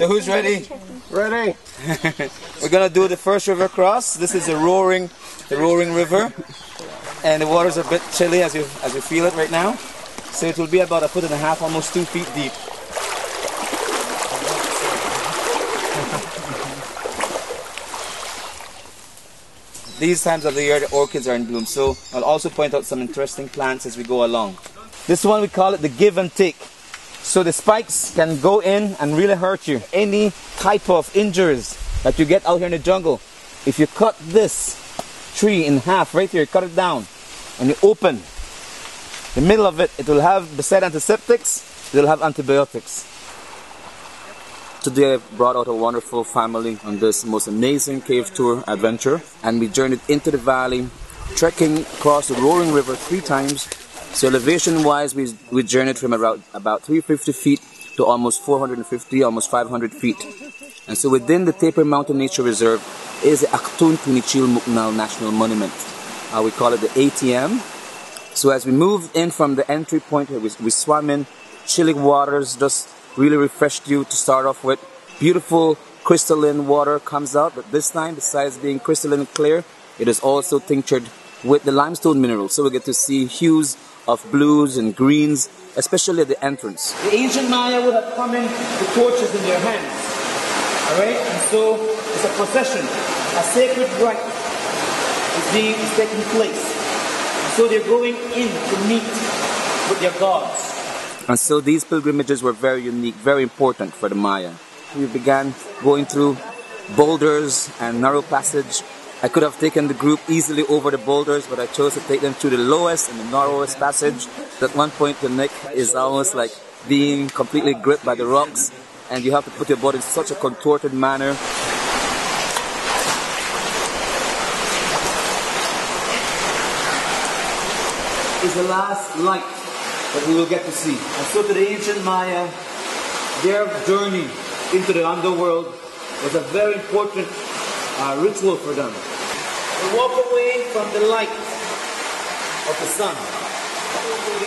So who's ready? Ready. We're gonna do the first river cross. This is the roaring river, and the water's a bit chilly as you feel it right now. So it will be about 1.5 feet, almost 2 feet deep. These times of the year, the orchids are in bloom. So I'll also point out some interesting plants as we go along. This one, we call it the give and take. So the spikes can go in and really hurt you. Any type of injuries that you get out here in the jungle, if you cut this tree in half right here, cut it down, and you open the middle of it, it will have, beside antiseptics, it will have antibiotics. Today I brought out a wonderful family on this most amazing cave tour adventure, and we journeyed into the valley, trekking across the roaring river 3 times. So elevation wise, we journeyed from about 350 feet to almost 450, almost 500 feet. And so within the Taper Mountain Nature Reserve is the Aktun Tunichil Muknal National Monument. We call it the ATM. So as we moved in from the entry point, we swam in chilling waters, just really refreshed you to start off with. Beautiful crystalline water comes out, but this time, besides being crystalline clear, it is also tinctured with the limestone minerals. So we get to see hues of blues and greens, especially at the entrance. The ancient Maya would have come in with torches in their hands. Alright? And so it's a procession. A sacred rite is taking place. And so they're going in to meet with their gods. And so these pilgrimages were very unique, very important for the Maya. We began going through boulders and narrow passage. I could have taken the group easily over the boulders, but I chose to take them through the lowest and the narrowest passage. At one point, the neck is almost like being completely gripped by the rocks, and you have to put your body in such a contorted manner. Is the last light that we will get to see. And so to the ancient Maya, their journey into the underworld was a very important ritual for them. They walk away from the light of the sun.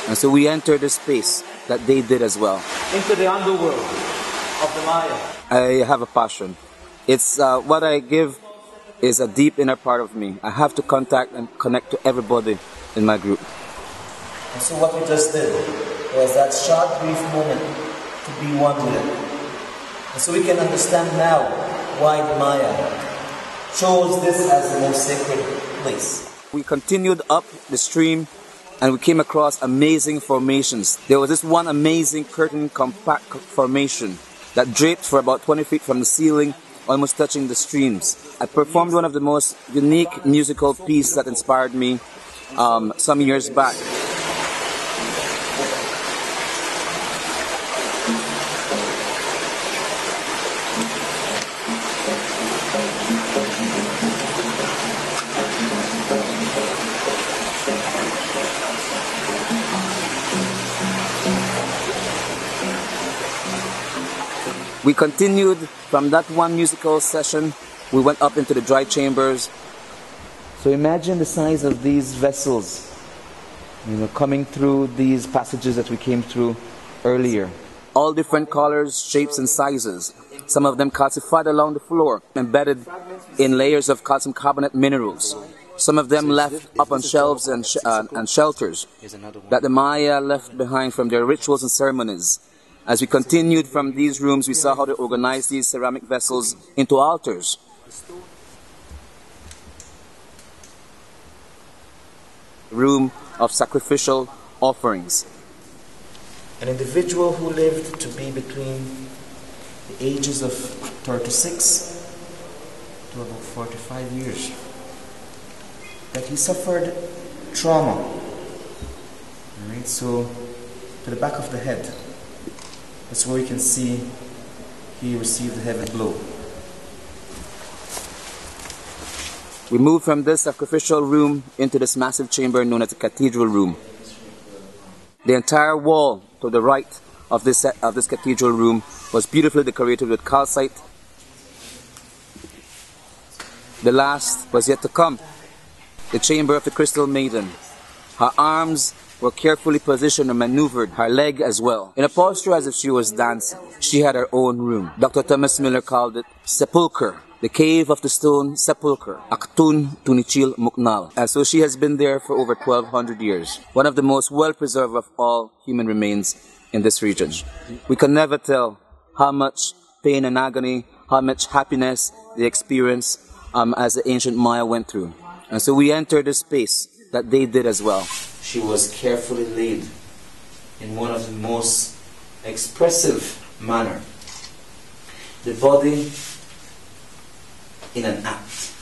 And so we enter the space that they did as well. Into the underworld of the Maya. I have a passion. It's what I give is a deep inner part of me. I have to contact and connect to everybody in my group. And so what we just did was that short, brief moment to be one with it. And so we can understand now why the Maya chose this as the most sacred place. We continued up the stream and we came across amazing formations. There was this one amazing curtain compact formation that draped for about 20 feet from the ceiling, almost touching the streams. I performed one of the most unique musical pieces that inspired me some years back. We continued from that one musical session, we went up into the dry chambers. So imagine the size of these vessels, coming through these passages that we came through earlier. All different colors, shapes and sizes. Some of them calcified along the floor, embedded in layers of calcium carbonate minerals. Some of them left up on shelves and shelters that the Maya left behind from their rituals and ceremonies. As we continued from these rooms, we saw how they organized these ceramic vessels into altars. Room of sacrificial offerings. An individual who lived to be between the ages of 36 to about 45 years. That he suffered trauma. Alright, so to the back of the head. That's where you can see he received a heavy blow. We moved from this sacrificial room into this massive chamber known as the cathedral room. The entire wall to the right of this cathedral room was beautifully decorated with calcite. The last was yet to come. The chamber of the Crystal Maiden. Her arms were carefully positioned and maneuvered, her leg as well, in a posture as if she was dancing. She had her own room. Dr. Thomas Miller called it sepulchre, the cave of the stone sepulchre, Aktun Tunichil Muknal. And so she has been there for over 1,200 years, one of the most well-preserved of all human remains in this region. We can never tell how much pain and agony, how much happiness they experienced as the ancient Maya went through. And so we entered the space that they did as well. She was carefully laid in one of the most expressive manner. The body in an act.